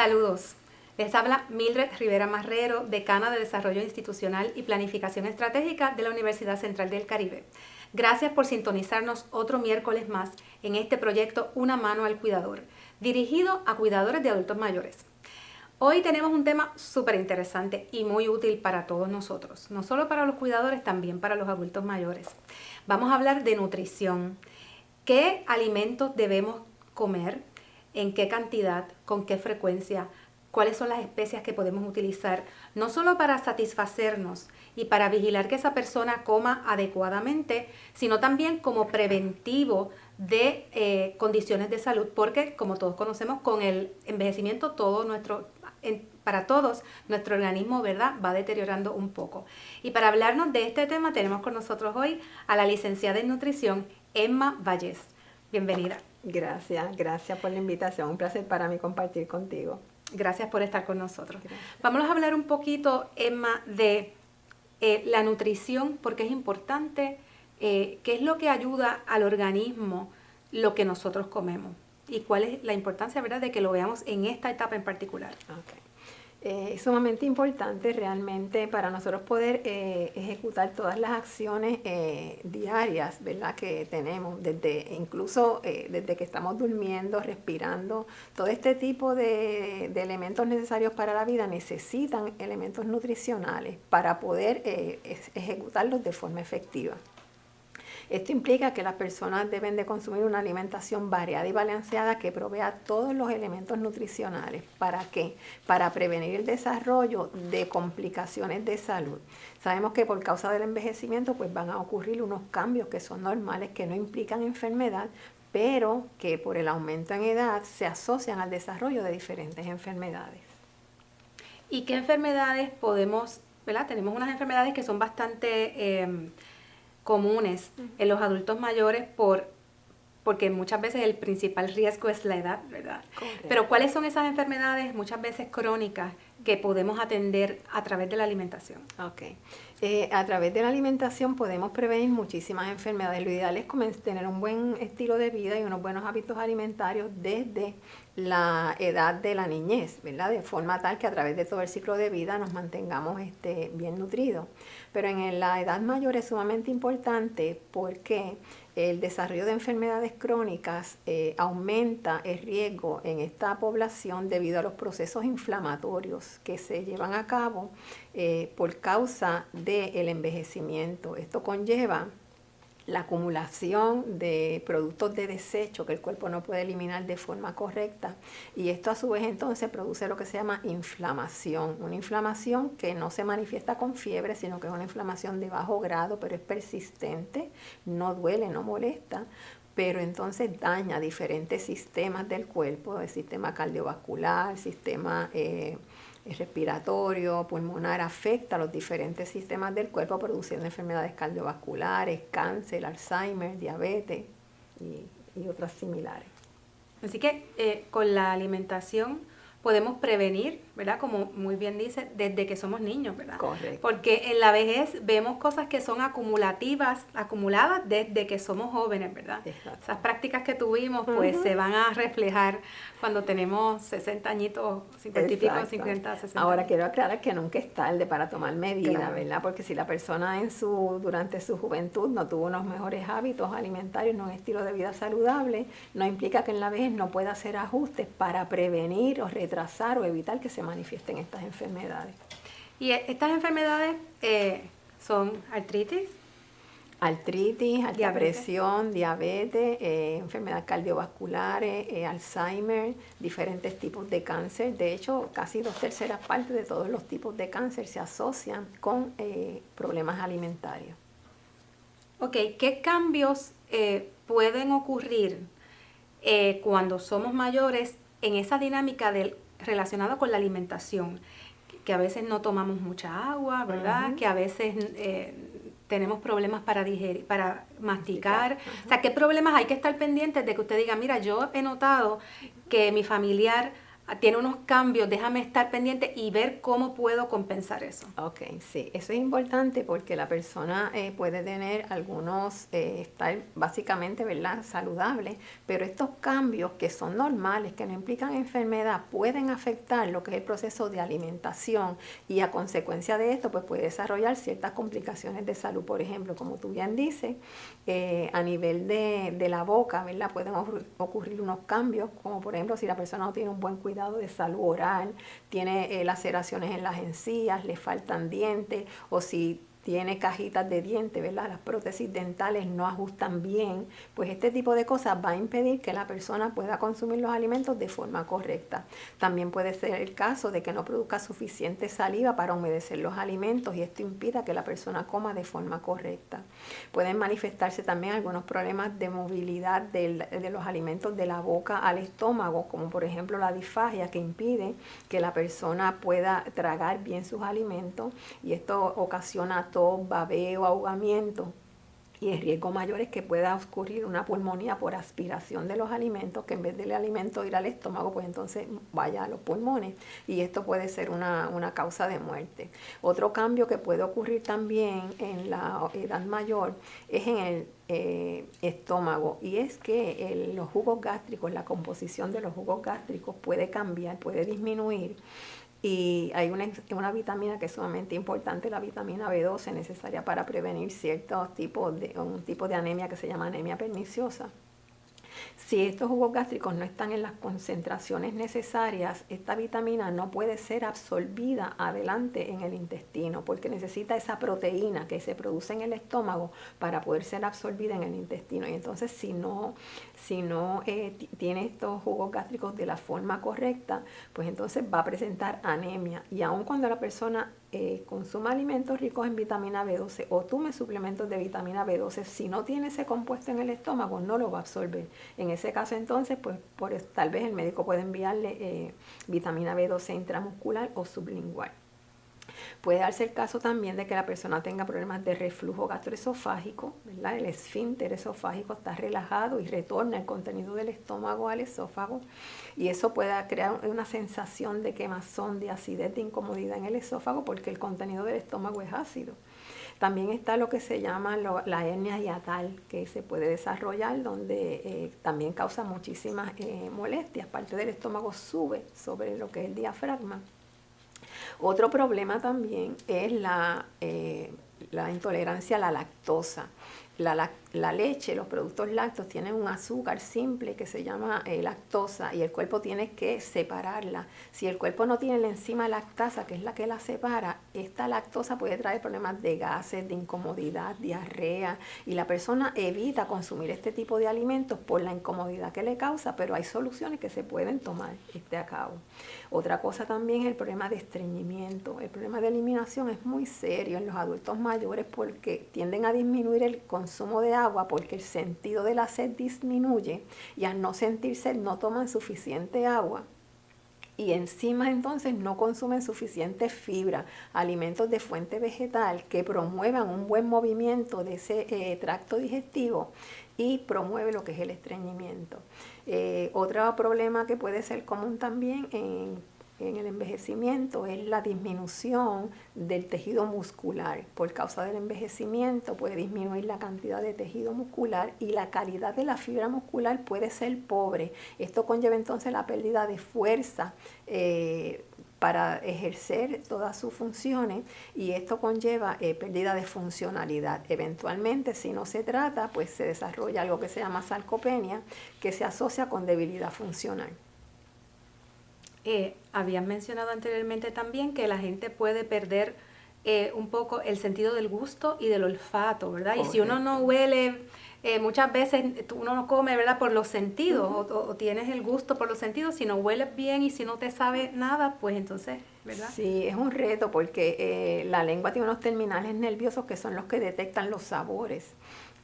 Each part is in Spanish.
Saludos, les habla Mildred Rivera Marrero, decana de Desarrollo Institucional y Planificación Estratégica de la Universidad Central del Caribe. Gracias por sintonizarnos otro miércoles más en este proyecto Una mano al cuidador, dirigido a cuidadores de adultos mayores. Hoy tenemos un tema súper interesante y muy útil para todos nosotros, no solo para los cuidadores, también para los adultos mayores. Vamos a hablar de nutrición. ¿Qué alimentos debemos comer? ¿En qué cantidad? ¿Con qué frecuencia? ¿Cuáles son las especias que podemos utilizar? No solo para satisfacernos y para vigilar que esa persona coma adecuadamente, sino también como preventivo de condiciones de salud, porque como todos conocemos, con el envejecimiento para todos nuestro organismo, ¿verdad?, va deteriorando un poco. Y para hablarnos de este tema tenemos con nosotros hoy a la licenciada en nutrición, Emma Vallés. Bienvenida. Gracias por la invitación. Un placer para mí compartir contigo. Gracias por estar con nosotros. Gracias. Vamos a hablar un poquito, Emma, de la nutrición, porque es importante, qué es lo que ayuda al organismo lo que nosotros comemos y cuál es la importancia, ¿verdad?, de que lo veamos en esta etapa en particular. Okay. Es sumamente importante realmente para nosotros poder ejecutar todas las acciones diarias, ¿verdad?, que tenemos, incluso desde que estamos durmiendo, respirando. Todo este tipo de elementos necesarios para la vida necesitan elementos nutricionales para poder ejecutarlos de forma efectiva. Esto implica que las personas deben de consumir una alimentación variada y balanceada que provea todos los elementos nutricionales. ¿Para qué? Para prevenir el desarrollo de complicaciones de salud. Sabemos que por causa del envejecimiento pues van a ocurrir unos cambios que son normales, que no implican enfermedad, pero que por el aumento en edad se asocian al desarrollo de diferentes enfermedades. ¿Y qué enfermedades podemos, ¿verdad? Tenemos unas enfermedades que son bastante comunes en los adultos mayores porque muchas veces el principal riesgo es la edad, ¿verdad? Correcto. Pero ¿cuáles son esas enfermedades muchas veces crónicas que podemos atender a través de la alimentación? Okay. A través de la alimentación podemos prevenir muchísimas enfermedades. Lo ideal es tener un buen estilo de vida y unos buenos hábitos alimentarios desde la edad de la niñez, ¿verdad? De forma tal que a través de todo el ciclo de vida nos mantengamos bien nutridos. Pero en la edad mayor es sumamente importante porque el desarrollo de enfermedades crónicas aumenta el riesgo en esta población debido a los procesos inflamatorios que se llevan a cabo por causa del envejecimiento. Esto conlleva la acumulación de productos de desecho que el cuerpo no puede eliminar de forma correcta, y esto a su vez entonces produce lo que se llama inflamación, una inflamación que no se manifiesta con fiebre, sino que es una inflamación de bajo grado, pero es persistente, no duele, no molesta, pero entonces daña diferentes sistemas del cuerpo, el sistema cardiovascular, el sistema respiratorio, pulmonar, afecta a los diferentes sistemas del cuerpo, produciendo enfermedades cardiovasculares, cáncer, Alzheimer, diabetes y otras similares. Así que con la alimentación podemos prevenir, ¿verdad? Como muy bien dice, desde que somos niños, ¿verdad? Correcto. Porque en la vejez vemos cosas que son acumuladas desde que somos jóvenes, ¿verdad? Exacto. Esas prácticas que tuvimos, pues se van a reflejar cuando tenemos 60 añitos, 50 y pico, 50, 60. Ahora quiero aclarar que nunca es tarde para tomar medidas, Claro. ¿verdad? Porque si la persona durante su juventud no tuvo unos mejores hábitos alimentarios, no un estilo de vida saludable, no implica que en la vejez no pueda hacer ajustes para prevenir o retrasar o evitar que se manifiesten estas enfermedades. Y estas enfermedades son artritis, alta presión, diabetes, enfermedades cardiovasculares, Alzheimer, diferentes tipos de cáncer. De hecho, casi 2/3 partes de todos los tipos de cáncer se asocian con problemas alimentarios. Ok, ¿qué cambios pueden ocurrir cuando somos mayores en esa dinámica relacionada con la alimentación? Que a veces no tomamos mucha agua, ¿verdad? Uh-huh. Que a veces tenemos problemas para digerir, para masticar. Uh-huh. O sea, ¿qué problemas hay que estar pendientes de que usted diga, mira, yo he notado que mi familiar tiene unos cambios, déjame estar pendiente y ver cómo puedo compensar eso. Ok, sí, eso es importante porque la persona puede tener algunos, estar básicamente, ¿verdad?, saludable, pero estos cambios que son normales, que no implican enfermedad, pueden afectar lo que es el proceso de alimentación y a consecuencia de esto, pues puede desarrollar ciertas complicaciones de salud. Por ejemplo, como tú bien dices, a nivel de la boca, ¿verdad?, pueden ocurrir unos cambios, como por ejemplo si la persona no tiene un buen cuidado de salud oral, tiene laceraciones en las encías, le faltan dientes, o si tiene cajitas de dientes, ¿verdad? Las prótesis dentales no ajustan bien, pues este tipo de cosas va a impedir que la persona pueda consumir los alimentos de forma correcta. También puede ser el caso de que no produzca suficiente saliva para humedecer los alimentos y esto impida que la persona coma de forma correcta. Pueden manifestarse también algunos problemas de movilidad de los alimentos de la boca al estómago, como por ejemplo la disfagia, que impide que la persona pueda tragar bien sus alimentos y esto ocasiona tos, babeo, ahogamiento. Y el riesgo mayor es que pueda ocurrir una pulmonía por aspiración de los alimentos, que en vez del alimento ir al estómago, pues entonces vaya a los pulmones. Y esto puede ser una causa de muerte. Otro cambio que puede ocurrir también en la edad mayor es en el estómago. Y es que los jugos gástricos, la composición de los jugos gástricos puede cambiar, puede disminuir. Y hay una vitamina que es sumamente importante, la vitamina B12, necesaria para prevenir un tipo de anemia que se llama anemia perniciosa. Si estos jugos gástricos no están en las concentraciones necesarias, esta vitamina no puede ser absorbida adelante en el intestino porque necesita esa proteína que se produce en el estómago para poder ser absorbida en el intestino. Y entonces si no tiene estos jugos gástricos de la forma correcta, pues entonces va a presentar anemia. Y aun cuando la persona consuma alimentos ricos en vitamina B12 o tome suplementos de vitamina B12, si no tiene ese compuesto en el estómago, no lo va a absorber. En ese caso entonces, pues tal vez el médico puede enviarle vitamina B12 intramuscular o sublingual. Puede darse el caso también de que la persona tenga problemas de reflujo gastroesofágico, ¿verdad? El esfínter esofágico está relajado y retorna el contenido del estómago al esófago y eso puede crear una sensación de quemazón, de acidez, de incomodidad en el esófago porque el contenido del estómago es ácido. También está lo que se llama la hernia hiatal, que se puede desarrollar donde también causa muchísimas molestias. Parte del estómago sube sobre lo que es el diafragma. Otro problema también es la intolerancia a la lactosa. La leche, los productos lácteos tienen un azúcar simple que se llama lactosa y el cuerpo tiene que separarla. Si el cuerpo no tiene la enzima lactasa, que es la que la separa, esta lactosa puede traer problemas de gases, de incomodidad, diarrea y la persona evita consumir este tipo de alimentos por la incomodidad que le causa, pero hay soluciones que se pueden tomar a cabo. Otra cosa también es el problema de estreñimiento. El problema de eliminación es muy serio en los adultos mayores porque tienden a disminuir el consumo de agua porque el sentido de la sed disminuye y al no sentir sed no toman suficiente agua. Y encima entonces no consumen suficiente fibra, alimentos de fuente vegetal que promuevan un buen movimiento de ese tracto digestivo y promueve lo que es el estreñimiento. Otro problema que puede ser común también en el envejecimiento es la disminución del tejido muscular. Por causa del envejecimiento puede disminuir la cantidad de tejido muscular y la calidad de la fibra muscular puede ser pobre. Esto conlleva entonces la pérdida de fuerza para ejercer todas sus funciones y esto conlleva pérdida de funcionalidad. Eventualmente, si no se trata, pues se desarrolla algo que se llama sarcopenia, que se asocia con debilidad funcional. Habían mencionado anteriormente también que la gente puede perder un poco el sentido del gusto y del olfato, ¿verdad? Correcto. Y si uno no huele, muchas veces uno no come, ¿verdad? Por los sentidos, o tienes el gusto por los sentidos, si no hueles bien y si no te sabe nada, pues entonces, ¿verdad? Sí, es un reto porque la lengua tiene unos terminales nerviosos que son los que detectan los sabores.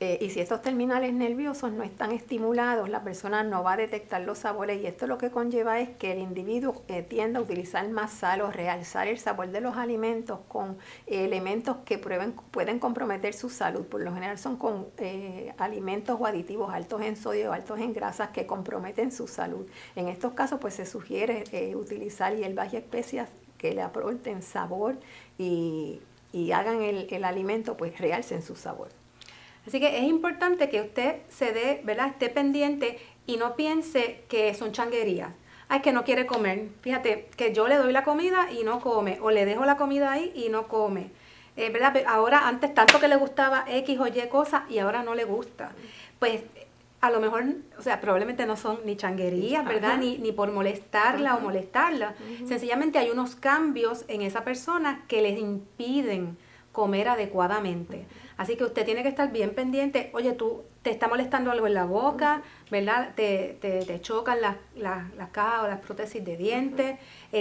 Y si estos terminales nerviosos no están estimulados, la persona no va a detectar los sabores y esto lo que conlleva es que el individuo tienda a utilizar más sal o realzar el sabor de los alimentos con elementos que pueden comprometer su salud. Por lo general son con alimentos o aditivos altos en sodio o altos en grasas que comprometen su salud. En estos casos pues se sugiere utilizar hierbas y especias que le aporten sabor y hagan el alimento pues realcen su sabor. Así que es importante que usted se dé, ¿verdad? Esté pendiente y no piense que son changuerías. Ay, que no quiere comer. Fíjate, que yo le doy la comida y no come, o le dejo la comida ahí y no come. ¿Verdad? Ahora, antes tanto que le gustaba X o Y cosa y ahora no le gusta. Pues a lo mejor, o sea, probablemente no son ni changuerías, ¿verdad? Ni por molestarla o molestarla. Sencillamente hay unos cambios en esa persona que les impiden comer adecuadamente. Así que usted tiene que estar bien pendiente. Oye, tú te está molestando algo en la boca, ¿verdad? Te chocan las cajas o las prótesis de dientes,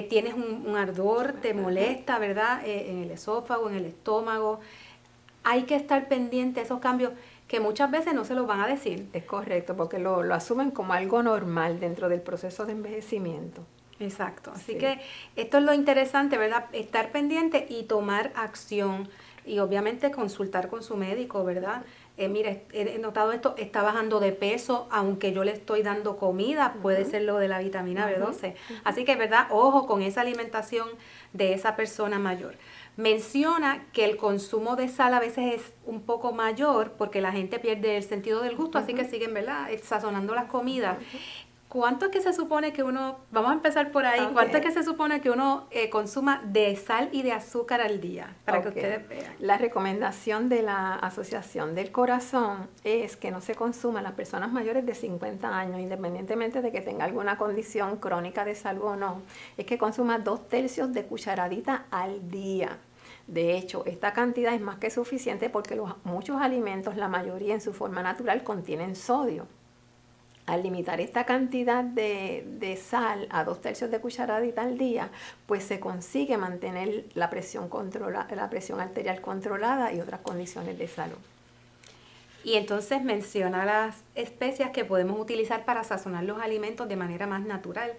tienes un ardor, te molesta, ¿verdad? En el esófago, en el estómago. Hay que estar pendiente de esos cambios que muchas veces no se los van a decir. Es correcto, porque lo asumen como algo normal dentro del proceso de envejecimiento. Exacto. Así Sí. que esto es lo interesante, ¿verdad? Estar pendiente y tomar acción. Y obviamente consultar con su médico, ¿verdad? Mire, he notado esto, está bajando de peso, aunque yo le estoy dando comida, puede ser lo de la vitamina B12. Así que, ¿verdad? Ojo con esa alimentación de esa persona mayor. Menciona que el consumo de sal a veces es un poco mayor porque la gente pierde el sentido del gusto, así que siguen, ¿verdad? Sazonando las comidas. ¿Cuánto es que se supone que uno, vamos a empezar por ahí, cuánto es que se supone que uno consuma de sal y de azúcar al día? Para que ustedes vean. La recomendación de la Asociación del Corazón es que no se consuma en las personas mayores de 50 años, independientemente de que tenga alguna condición crónica de salud o no, es que consuma 2/3 de cucharadita al día. De hecho, esta cantidad es más que suficiente porque muchos alimentos, la mayoría en su forma natural, contienen sodio. Al limitar esta cantidad de sal a 2/3 de cucharadita al día, pues se consigue mantener la presión arterial controlada y otras condiciones de salud. Y entonces menciona las especias que podemos utilizar para sazonar los alimentos de manera más natural.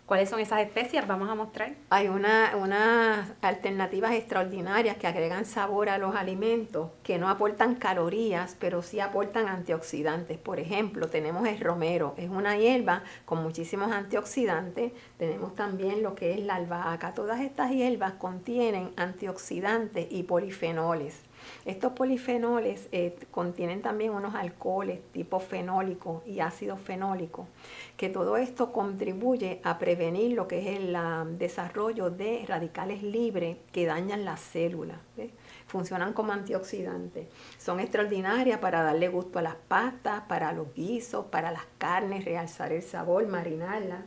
¿Cuáles son esas especias? Vamos a mostrar. Hay unas alternativas extraordinarias que agregan sabor a los alimentos, que no aportan calorías, pero sí aportan antioxidantes. Por ejemplo, tenemos el romero, es una hierba con muchísimos antioxidantes. Tenemos también lo que es la albahaca. Todas estas hierbas contienen antioxidantes y polifenoles. Estos polifenoles contienen también unos alcoholes tipo fenólico y ácido fenólico, que todo esto contribuye a prevenir lo que es el desarrollo de radicales libres que dañan las células. ¿Ves? Funcionan como antioxidantes. Son extraordinarias para darle gusto a las pastas, para los guisos, para las carnes, realzar el sabor, marinarlas.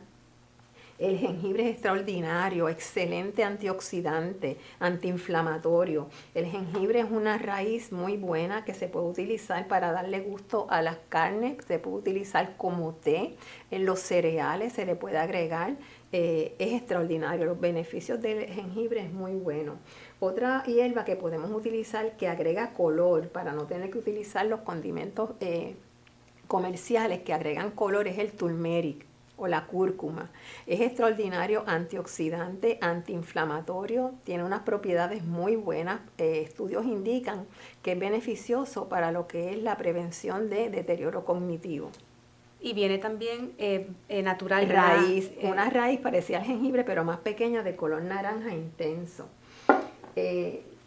El jengibre es extraordinario, excelente antioxidante, antiinflamatorio. El jengibre es una raíz muy buena que se puede utilizar para darle gusto a las carnes, se puede utilizar como té, en los cereales se le puede agregar. Es extraordinario, los beneficios del jengibre es muy bueno. Otra hierba que podemos utilizar que agrega color para no tener que utilizar los condimentos comerciales que agregan color es el turmeric o la cúrcuma. Es extraordinario antioxidante, antiinflamatorio, tiene unas propiedades muy buenas. Estudios indican que es beneficioso para lo que es la prevención de deterioro cognitivo. Y viene también natural. Raíz, una raíz parecida al jengibre, pero más pequeña, de color naranja intenso.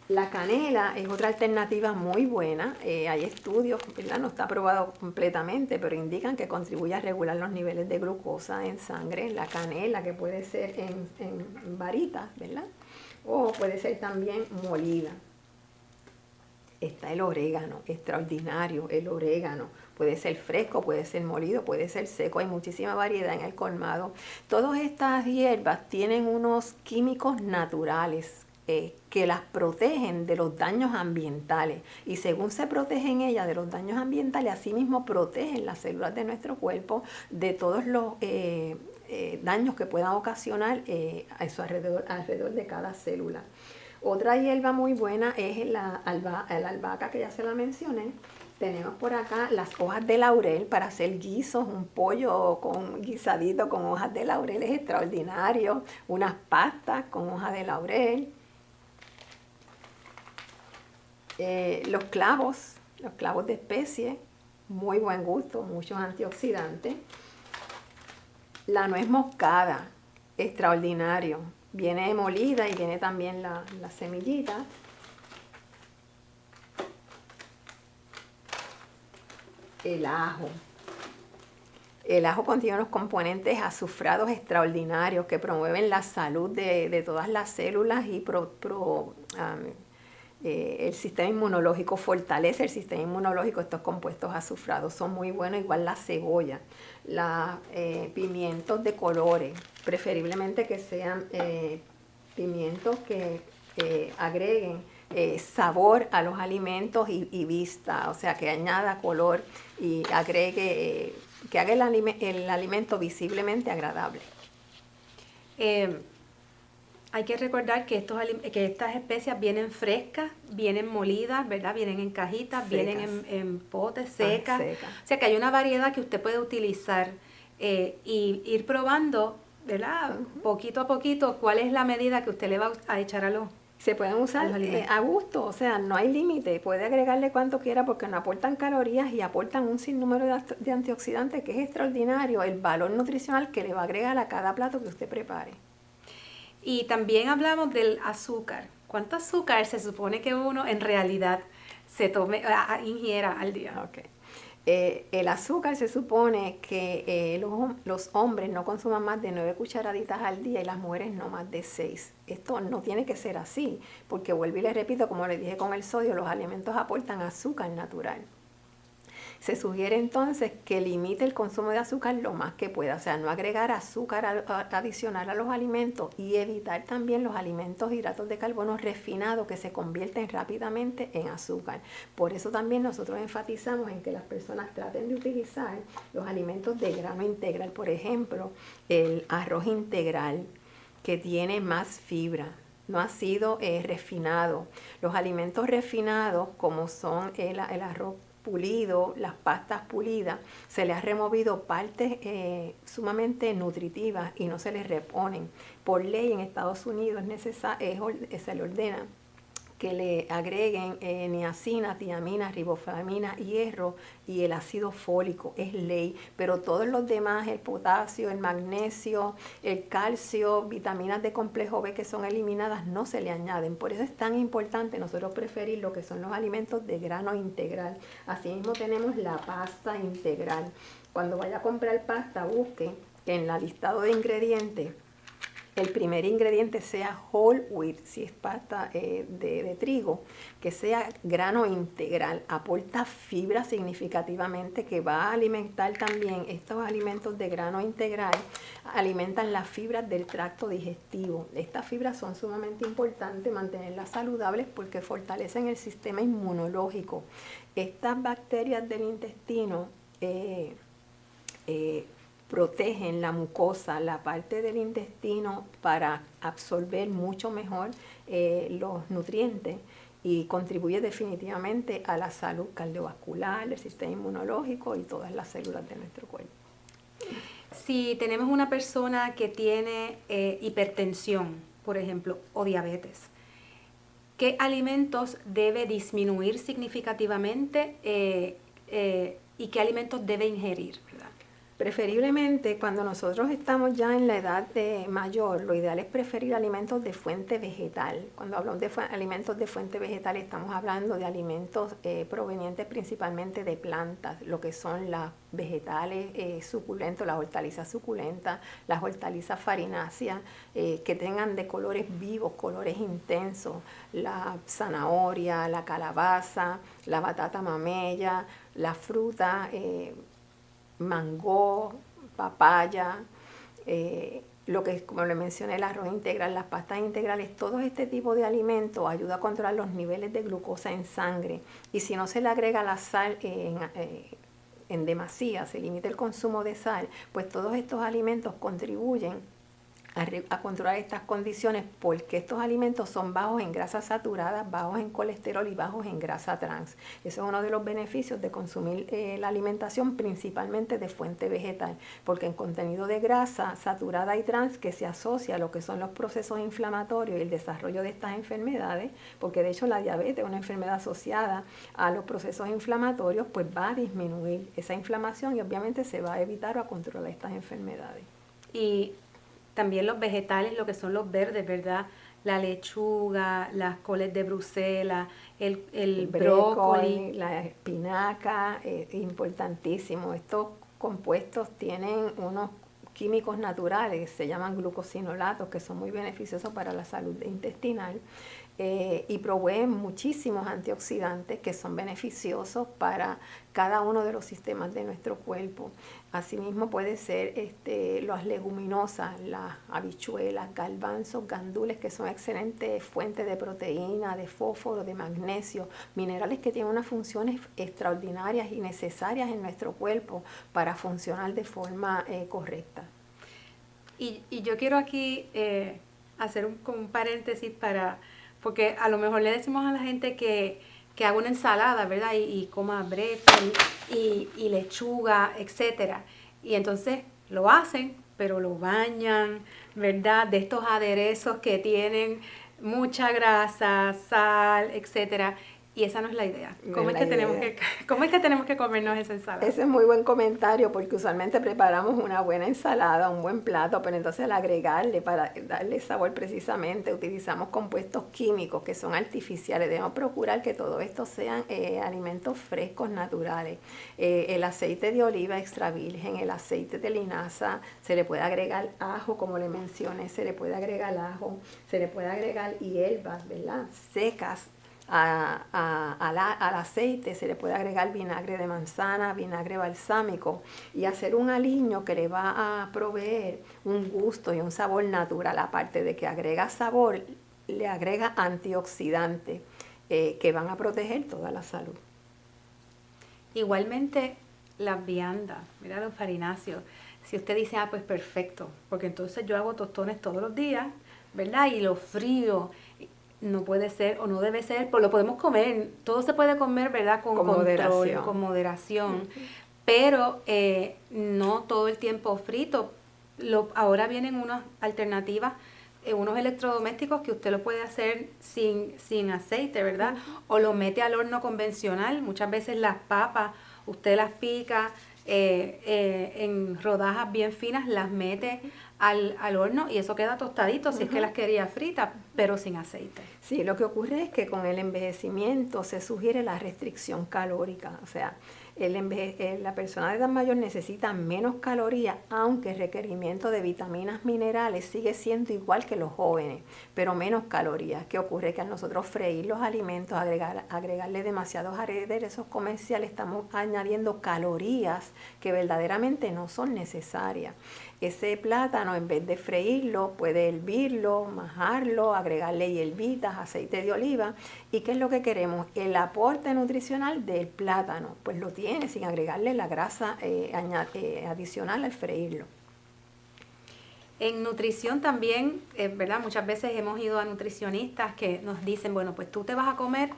La canela es otra alternativa muy buena. Hay estudios, ¿verdad? No está aprobado completamente, pero indican que contribuye a regular los niveles de glucosa en sangre. La canela, que puede ser en varitas, ¿verdad? O puede ser también molida. Está el orégano, extraordinario el orégano. Puede ser fresco, puede ser molido, puede ser seco. Hay muchísima variedad en el colmado. Todas estas hierbas tienen unos químicos naturales que las protegen de los daños ambientales. Y según se protegen ellas de los daños ambientales, asimismo protegen las células de nuestro cuerpo de todos los daños que puedan ocasionar a su alrededor de cada célula. Otra hierba muy buena es la albahaca, que ya se la mencioné. Tenemos por acá las hojas de laurel para hacer guisos, un pollo con guisadito con hojas de laurel es extraordinario, unas pastas con hojas de laurel. Los clavos de especie, muy buen gusto, muchos antioxidantes. La nuez moscada, extraordinario, viene molida y viene también la semillita. El ajo. El ajo contiene unos componentes azufrados extraordinarios que promueven la salud de todas las células y el sistema inmunológico, fortalece el sistema inmunológico. Estos compuestos azufrados son muy buenos, igual la cebolla, pimientos de colores, preferiblemente que sean pimientos que agreguen sabor a los alimentos y vista, o sea, que añada color y agregue, que haga el alimento visiblemente agradable. Hay que recordar que estas especias vienen frescas, vienen molidas, ¿verdad? Vienen en cajitas, Secas. vienen en potes secas. Secas. O sea que hay una variedad que usted puede utilizar y ir probando, ¿verdad? Poquito a poquito, cuál es la medida que usted le va a echar a los... Se pueden usar a gusto, o sea, no hay límite, puede agregarle cuanto quiera porque no aportan calorías y aportan un sinnúmero de antioxidantes que es extraordinario el valor nutricional que le va a agregar a cada plato que usted prepare. Y también hablamos del azúcar. ¿Cuánto azúcar se supone que uno en realidad se ingiera al día? Okay. El azúcar se supone que los hombres no consuman más de 9 cucharaditas al día y las mujeres no más de 6. Esto no tiene que ser así, porque vuelvo y les repito, como les dije con el sodio, los alimentos aportan azúcar natural. Se sugiere entonces que limite el consumo de azúcar lo más que pueda, o sea, no agregar azúcar adicional a los alimentos y evitar también los alimentos hidratos de carbono refinados que se convierten rápidamente en azúcar. Por eso también nosotros enfatizamos en que las personas traten de utilizar los alimentos de grano integral, por ejemplo, el arroz integral, que tiene más fibra. No ha sido refinado. Los alimentos refinados, como son el arroz pulido, las pastas pulidas, se le ha removido partes sumamente nutritivas y no se les reponen. Por ley en Estados Unidos se le ordena que le agreguen niacina, tiamina, riboflavina, hierro y el ácido fólico, es ley, pero todos los demás, el potasio, el magnesio, el calcio, vitaminas de complejo B que son eliminadas, no se le añaden. Por eso es tan importante nosotros preferir lo que son los alimentos de grano integral. Asimismo tenemos la pasta integral. Cuando vaya a comprar pasta, busque que en la listado de ingredientes el primer ingrediente sea whole wheat, si es pasta de trigo, que sea grano integral, aporta fibra significativamente que va a alimentar también estos alimentos de grano integral, alimentan las fibras del tracto digestivo. Estas fibras son sumamente importantes mantenerlas saludables porque fortalecen el sistema inmunológico. Estas bacterias del intestino protegen la mucosa, la parte del intestino, para absorber mucho mejor los nutrientes y contribuye definitivamente a la salud cardiovascular, el sistema inmunológico y todas las células de nuestro cuerpo. Si tenemos una persona que tiene hipertensión, por ejemplo, o diabetes, ¿qué alimentos debe disminuir significativamente y qué alimentos debe ingerir? ¿Verdad? Preferiblemente, cuando nosotros estamos ya en la edad mayor, lo ideal es preferir alimentos de fuente vegetal. Cuando hablamos de alimentos de fuente vegetal, estamos hablando de alimentos provenientes principalmente de plantas, lo que son las vegetales suculentos, las hortalizas suculentas, las hortalizas farináceas, que tengan de colores vivos, colores intensos, la zanahoria, la calabaza, la batata mamella, la fruta, mango, papaya, lo que es, como le mencioné, el arroz integral, las pastas integrales, todo este tipo de alimentos ayuda a controlar los niveles de glucosa en sangre. Y si no se le agrega la sal en demasía, se limita el consumo de sal, pues todos estos alimentos contribuyen a controlar estas condiciones, porque estos alimentos son bajos en grasas saturadas, bajos en colesterol y bajos en grasa trans. Eso es uno de los beneficios de consumir la alimentación principalmente de fuente vegetal, porque en contenido de grasa saturada y trans que se asocia a lo que son los procesos inflamatorios y el desarrollo de estas enfermedades, porque de hecho la diabetes es una enfermedad asociada a los procesos inflamatorios, pues va a disminuir esa inflamación y obviamente se va a evitar o a controlar estas enfermedades. Y también los vegetales, lo que son los verdes, ¿verdad? La lechuga, las coles de Bruselas, el brócoli. La espinaca, importantísimo. Estos compuestos tienen unos químicos naturales, se llaman glucosinolatos, que son muy beneficiosos para la salud intestinal. Y proveen muchísimos antioxidantes que son beneficiosos para cada uno de los sistemas de nuestro cuerpo. Asimismo puede ser las leguminosas, las habichuelas, garbanzos, gandules, que son excelentes fuentes de proteína, de fósforo, de magnesio, minerales que tienen unas funciones extraordinarias y necesarias en nuestro cuerpo para funcionar de forma correcta. Y yo quiero aquí hacer un paréntesis porque a lo mejor le decimos a la gente que haga una ensalada, ¿verdad? Y coma brócoli y lechuga, etcétera. Y entonces lo hacen, pero lo bañan, ¿verdad? De estos aderezos que tienen mucha grasa, sal, etcétera. Y esa no es la idea. ¿Cómo es que tenemos que comernos esa ensalada? Ese es muy buen comentario, porque usualmente preparamos una buena ensalada, un buen plato, pero entonces al agregarle, para darle sabor precisamente, utilizamos compuestos químicos que son artificiales. Debemos procurar que todo esto sean alimentos frescos, naturales. El aceite de oliva extra virgen, el aceite de linaza, se le puede agregar ajo, como le mencioné, se le puede agregar ajo, se le puede agregar hierbas, ¿verdad? Secas. Al aceite se le puede agregar vinagre de manzana, vinagre balsámico, y hacer un aliño que le va a proveer un gusto y un sabor natural. Aparte de que agrega sabor, le agrega antioxidantes que van a proteger toda la salud. Igualmente las viandas, mira, los farináceos. Si usted dice, pues perfecto, porque entonces yo hago tostones todos los días, ¿verdad? Y los frío. No puede ser o no debe ser, pues lo podemos comer, todo se puede comer, ¿verdad? Con control, con moderación, pero no todo el tiempo frito. Ahora vienen unas alternativas, unos electrodomésticos que usted lo puede hacer sin aceite, ¿verdad? O lo mete al horno convencional. Muchas veces las papas, usted las pica en rodajas bien finas, las mete al horno y eso queda tostadito si es que las quería fritas, pero sin aceite. Sí, lo que ocurre es que con el envejecimiento se sugiere la restricción calórica, o sea, la persona de edad mayor necesita menos calorías, aunque el requerimiento de vitaminas, minerales sigue siendo igual que los jóvenes, pero menos calorías. ¿Qué ocurre? Que al nosotros freír los alimentos, agregarle demasiados aderezos comerciales, estamos añadiendo calorías que verdaderamente no son necesarias. Ese plátano, en vez de freírlo, puede hervirlo, majarlo, agregarle hierbitas, aceite de oliva. ¿Y qué es lo que queremos? El aporte nutricional del plátano, pues lo tiene sin agregarle la grasa adicional al freírlo. En nutrición también, ¿verdad? Muchas veces hemos ido a nutricionistas que nos dicen, bueno, pues tú te vas a comer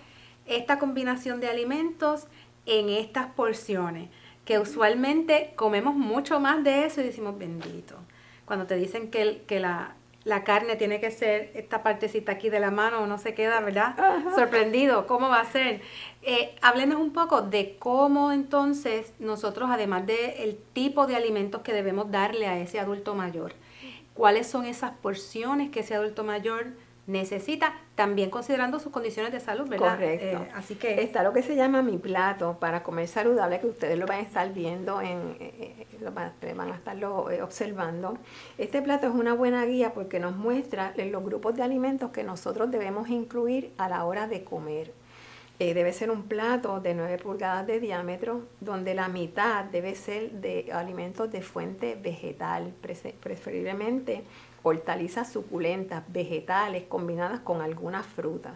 esta combinación de alimentos en estas porciones, que usualmente comemos mucho más de eso y decimos, bendito. Cuando te dicen que la carne tiene que ser esta partecita aquí de la mano, uno se queda, ¿verdad? Ajá. Sorprendido, ¿cómo va a ser? Háblenos un poco de cómo entonces nosotros, además del tipo de alimentos que debemos darle a ese adulto mayor, cuáles son esas porciones que ese adulto mayor necesita, también considerando sus condiciones de salud, ¿verdad? Correcto. Así que está lo que se llama Mi Plato para comer saludable, que ustedes lo van a estar viendo, van a estarlo observando. Este plato es una buena guía porque nos muestra los grupos de alimentos que nosotros debemos incluir a la hora de comer. Debe ser un plato de 9 pulgadas de diámetro, donde la mitad debe ser de alimentos de fuente vegetal, preferiblemente hortalizas suculentas, vegetales, combinadas con alguna fruta.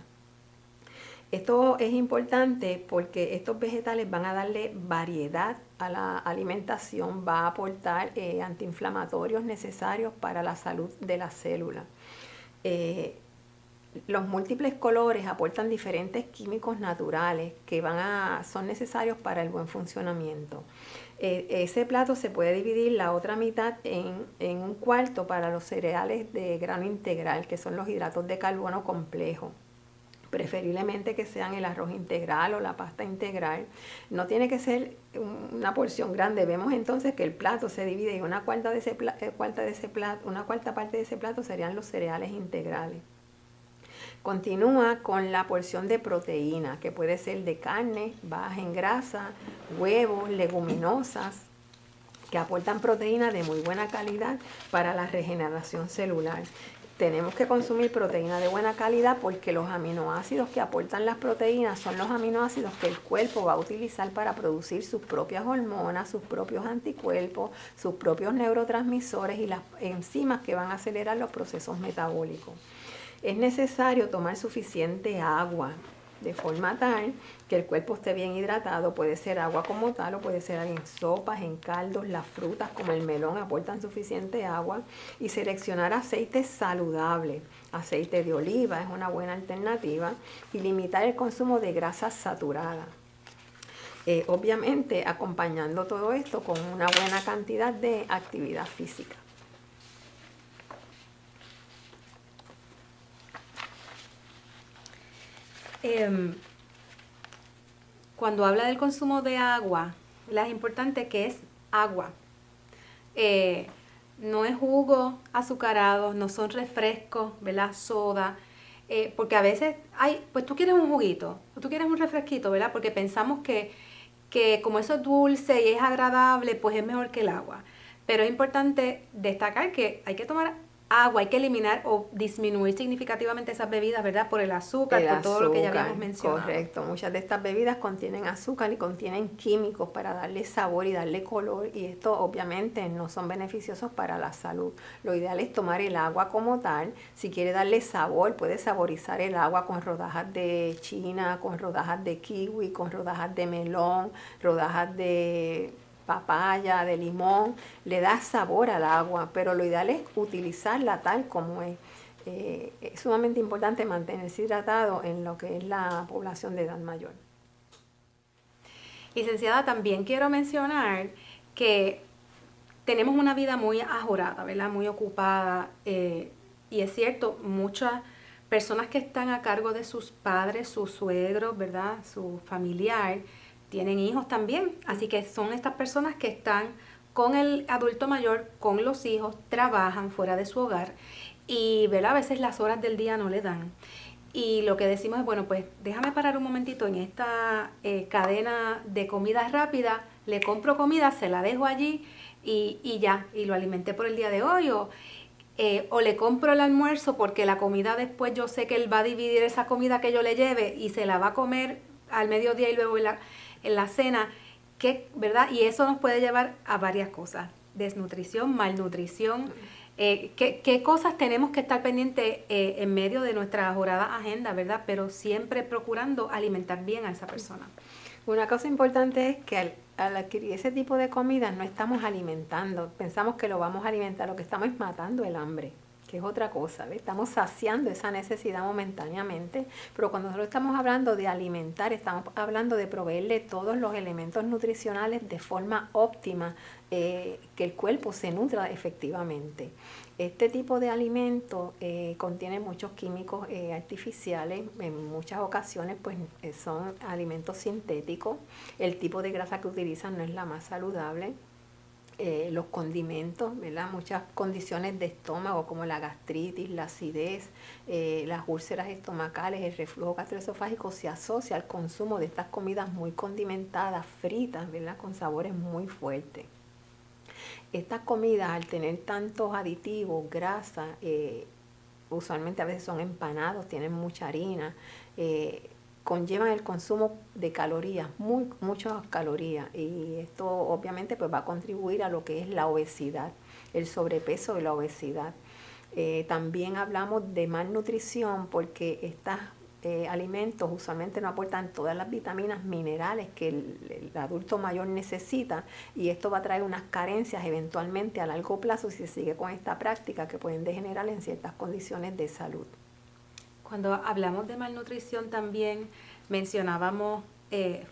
Esto es importante porque estos vegetales van a darle variedad a la alimentación, va a aportar antiinflamatorios necesarios para la salud de la célula. Los múltiples colores aportan diferentes químicos naturales que son necesarios para el buen funcionamiento. Ese plato se puede dividir la otra mitad en un cuarto para los cereales de grano integral, que son los hidratos de carbono complejos. Preferiblemente que sean el arroz integral o la pasta integral. No tiene que ser una porción grande. Vemos entonces que el plato se divide y una cuarta parte de ese plato serían los cereales integrales. Continúa con la porción de proteína, que puede ser de carne, baja en grasa, huevos, leguminosas, que aportan proteína de muy buena calidad para la regeneración celular. Tenemos que consumir proteína de buena calidad porque los aminoácidos que aportan las proteínas son los aminoácidos que el cuerpo va a utilizar para producir sus propias hormonas, sus propios anticuerpos, sus propios neurotransmisores y las enzimas que van a acelerar los procesos metabólicos. Es necesario tomar suficiente agua de forma tal que el cuerpo esté bien hidratado. Puede ser agua como tal o puede ser en sopas, en caldos. Las frutas como el melón aportan suficiente agua. Y seleccionar aceites saludables. Aceite de oliva es una buena alternativa. Y limitar el consumo de grasas saturadas. Obviamente acompañando todo esto con una buena cantidad de actividad física. Cuando habla del consumo de agua, es importante que es agua. No es jugo azucarado, no son refrescos, ¿verdad? Soda. Porque a veces pues tú quieres un juguito, o tú quieres un refresquito, ¿verdad? Porque pensamos que como eso es dulce y es agradable, pues es mejor que el agua. Pero es importante destacar que hay que tomar agua, hay que eliminar o disminuir significativamente esas bebidas, ¿verdad? Por el azúcar, por todo lo que ya habíamos mencionado. Correcto, muchas de estas bebidas contienen azúcar y contienen químicos para darle sabor y darle color, y esto obviamente no son beneficiosos para la salud. Lo ideal es tomar el agua como tal. Si quiere darle sabor, puede saborizar el agua con rodajas de china, con rodajas de kiwi, con rodajas de melón, rodajas de papaya, de limón, le da sabor al agua, pero lo ideal es utilizarla tal como es. Es sumamente importante mantenerse hidratado en lo que es la población de edad mayor. Licenciada, también quiero mencionar que tenemos una vida muy ajorada, ¿verdad? Muy ocupada, y es cierto, muchas personas que están a cargo de sus padres, sus suegros, ¿verdad? Su familiar, tienen hijos también, así que son estas personas que están con el adulto mayor, con los hijos, trabajan fuera de su hogar y, ¿verdad? A veces las horas del día no le dan. Y lo que decimos es, bueno, pues déjame parar un momentito en esta cadena de comida rápida, le compro comida, se la dejo allí y ya, y lo alimenté por el día de hoy, o le compro el almuerzo porque la comida después yo sé que él va a dividir esa comida que yo le lleve y se la va a comer al mediodía y luego en la cena, ¿verdad? Y eso nos puede llevar a varias cosas: desnutrición, malnutrición. ¿Qué cosas tenemos que estar pendientes en medio de nuestra ajorada agenda, ¿verdad? Pero siempre procurando alimentar bien a esa persona. Una cosa importante es que al adquirir ese tipo de comida no estamos alimentando, pensamos que lo vamos a alimentar, lo que estamos es matando el hambre, que es otra cosa, ¿ves? Estamos saciando esa necesidad momentáneamente, pero cuando nosotros estamos hablando de alimentar, estamos hablando de proveerle todos los elementos nutricionales de forma óptima, que el cuerpo se nutra efectivamente. Este tipo de alimento contiene muchos químicos artificiales, en muchas ocasiones pues son alimentos sintéticos, el tipo de grasa que utilizan no es la más saludable. Los condimentos, ¿verdad? Muchas condiciones de estómago como la gastritis, la acidez, las úlceras estomacales, el reflujo gastroesofágico se asocia al consumo de estas comidas muy condimentadas, fritas, ¿verdad? Con sabores muy fuertes. Estas comidas, al tener tantos aditivos, grasa, usualmente a veces son empanados, tienen mucha harina, conllevan el consumo de calorías, muchas calorías, y esto obviamente pues va a contribuir a lo que es la obesidad, el sobrepeso y la obesidad. También hablamos de malnutrición porque estas alimentos usualmente no aportan todas las vitaminas, minerales que el adulto mayor necesita, y esto va a traer unas carencias eventualmente a largo plazo si se sigue con esta práctica que pueden degenerar en ciertas condiciones de salud. Cuando hablamos de malnutrición también mencionábamos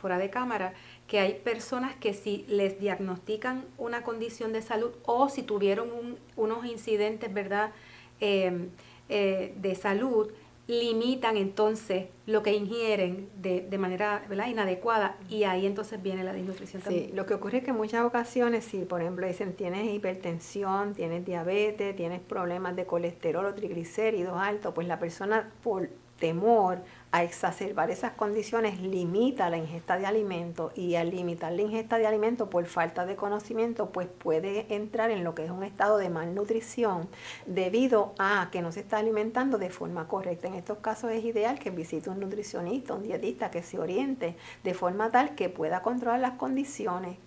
fuera de cámara que hay personas que si les diagnostican una condición de salud o si tuvieron unos incidentes, ¿verdad?, de salud, limitan entonces lo que ingieren de manera, ¿verdad?, inadecuada, y ahí entonces viene la desnutrición también. Sí, lo que ocurre es que en muchas ocasiones, si por ejemplo dicen tienes hipertensión, tienes diabetes, tienes problemas de colesterol o triglicéridos altos, pues la persona por temor a exacerbar esas condiciones limita la ingesta de alimentos, y al limitar la ingesta de alimentos por falta de conocimiento, pues puede entrar en lo que es un estado de malnutrición debido a que no se está alimentando de forma correcta. En estos casos es ideal que visite un nutricionista, un dietista que se oriente de forma tal que pueda controlar las condiciones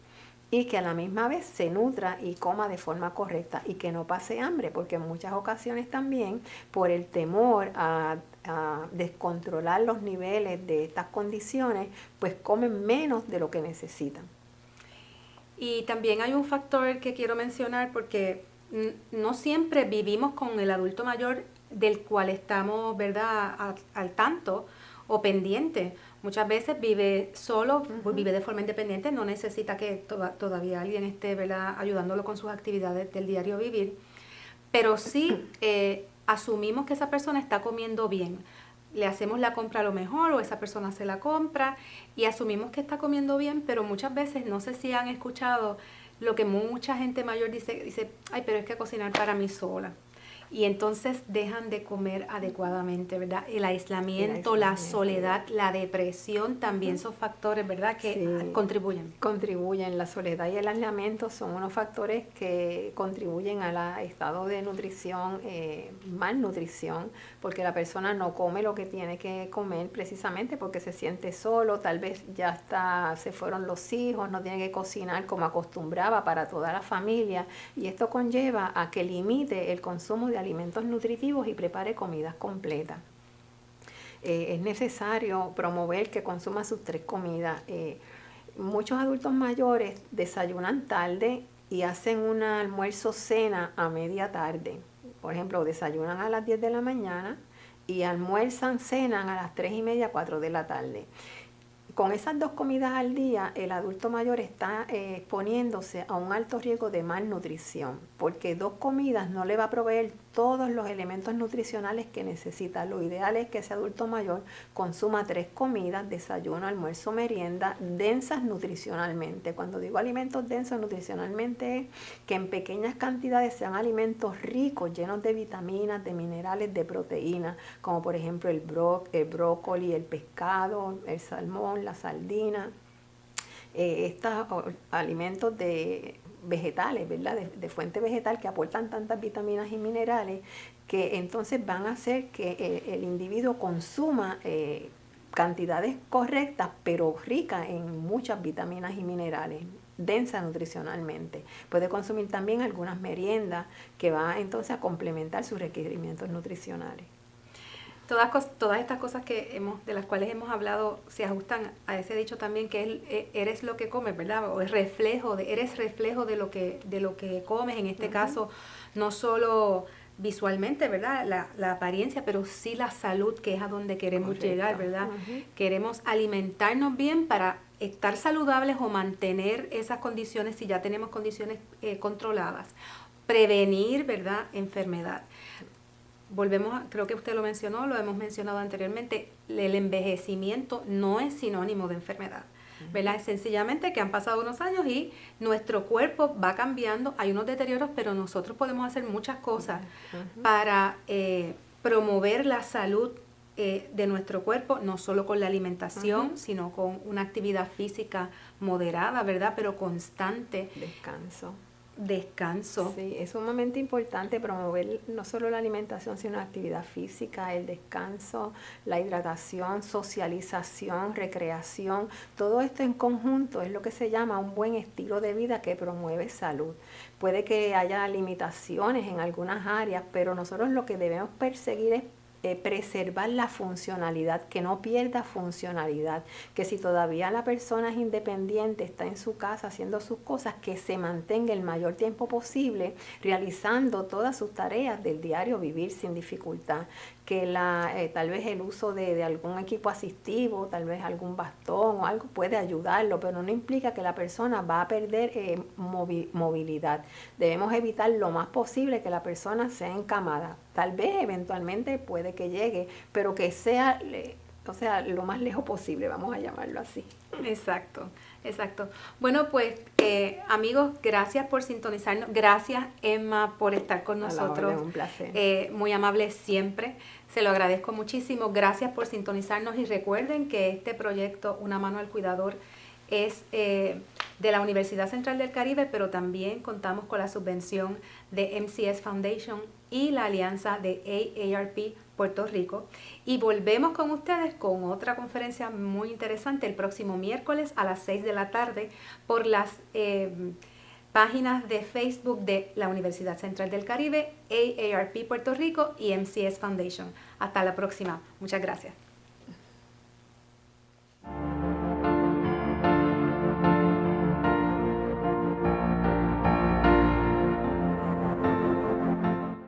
y que a la misma vez se nutra y coma de forma correcta y que no pase hambre, porque en muchas ocasiones también por el temor a descontrolar los niveles de estas condiciones, pues comen menos de lo que necesitan. Y también hay un factor que quiero mencionar, porque no siempre vivimos con el adulto mayor del cual estamos, ¿verdad?, al tanto o pendiente. Muchas veces vive solo, vive de forma independiente, no necesita que todavía alguien esté, ¿verdad?, ayudándolo con sus actividades del diario vivir, pero sí asumimos que esa persona está comiendo bien. Le hacemos la compra a lo mejor, o esa persona se la compra y asumimos que está comiendo bien, pero muchas veces, no sé si han escuchado lo que mucha gente mayor dice, ay, pero es que cocinar para mí sola. Y entonces dejan de comer adecuadamente, ¿verdad? El aislamiento, la soledad, la depresión, también son factores, ¿verdad?, que sí, contribuyen. Contribuyen. La soledad y el aislamiento son unos factores que contribuyen al estado de nutrición, malnutrición, porque la persona no come lo que tiene que comer precisamente porque se siente solo, tal vez se fueron los hijos, no tiene que cocinar como acostumbraba para toda la familia, y esto conlleva a que limite el consumo de alimentos nutritivos y prepare comidas completas. Es necesario promover que consuma sus 3 comidas. Muchos adultos mayores desayunan tarde y hacen un almuerzo cena a media tarde. Por ejemplo, desayunan a las 10 de la mañana y almuerzan, cenan a las 3:30, 4 de la tarde. Con esas 2 comidas al día, el adulto mayor está exponiéndose a un alto riesgo de malnutrición, porque 2 comidas no le va a proveer todos los elementos nutricionales que necesita. Lo ideal es que ese adulto mayor consuma 3 comidas, desayuno, almuerzo, merienda, densas nutricionalmente. Cuando digo alimentos densos nutricionalmente, es que en pequeñas cantidades sean alimentos ricos, llenos de vitaminas, de minerales, de proteínas, como por ejemplo el brócoli, el pescado, el salmón, la sardina, estos alimentos vegetales, ¿verdad?, de fuente vegetal, que aportan tantas vitaminas y minerales, que entonces van a hacer que el individuo consuma cantidades correctas, pero ricas en muchas vitaminas y minerales, densa nutricionalmente. Puede consumir también algunas meriendas que van entonces a complementar sus requerimientos nutricionales. Todas estas cosas de las cuales hemos hablado se ajustan a ese dicho también, que eres lo que comes, ¿verdad? O eres reflejo de lo que comes, en este caso, no solo visualmente, ¿verdad?, la apariencia, pero sí la salud, que es a donde queremos llegar, ¿verdad? Queremos alimentarnos bien para estar saludables o mantener esas condiciones si ya tenemos condiciones controladas. Prevenir, ¿verdad?, enfermedad. Creo que usted lo mencionó, lo hemos mencionado anteriormente, el envejecimiento no es sinónimo de enfermedad, ¿verdad? Es sencillamente que han pasado unos años y nuestro cuerpo va cambiando, hay unos deterioros, pero nosotros podemos hacer muchas cosas para promover la salud de nuestro cuerpo, no solo con la alimentación, sino con una actividad física moderada, ¿verdad?, pero constante. Descanso. Sí, es sumamente importante promover no solo la alimentación, sino la actividad física, el descanso, la hidratación, socialización, recreación. Todo esto en conjunto es lo que se llama un buen estilo de vida que promueve salud. Puede que haya limitaciones en algunas áreas, pero nosotros lo que debemos perseguir es preservar la funcionalidad, que no pierda funcionalidad, que si todavía la persona es independiente, está en su casa haciendo sus cosas, que se mantenga el mayor tiempo posible realizando todas sus tareas del diario vivir sin dificultad, que tal vez el uso de algún equipo asistivo, tal vez algún bastón o algo puede ayudarlo, pero no implica que la persona va a perder movilidad. Debemos evitar lo más posible que la persona sea encamada. Tal vez eventualmente puede que llegue, pero que sea, lo más lejos posible, vamos a llamarlo así. Exacto, exacto. Bueno, pues amigos, gracias por sintonizarnos. Gracias, Emma, por estar con nosotros. Un placer. Muy amable siempre. Se lo agradezco muchísimo. Gracias por sintonizarnos y recuerden que este proyecto, Una mano al cuidador, es de la Universidad Central del Caribe, pero también contamos con la subvención de MCS Foundation y la alianza de AARP Puerto Rico. Y volvemos con ustedes con otra conferencia muy interesante el próximo miércoles a las 6 de la tarde por las páginas de Facebook de la Universidad Central del Caribe, AARP Puerto Rico y MCS Foundation. Hasta la próxima. Muchas gracias.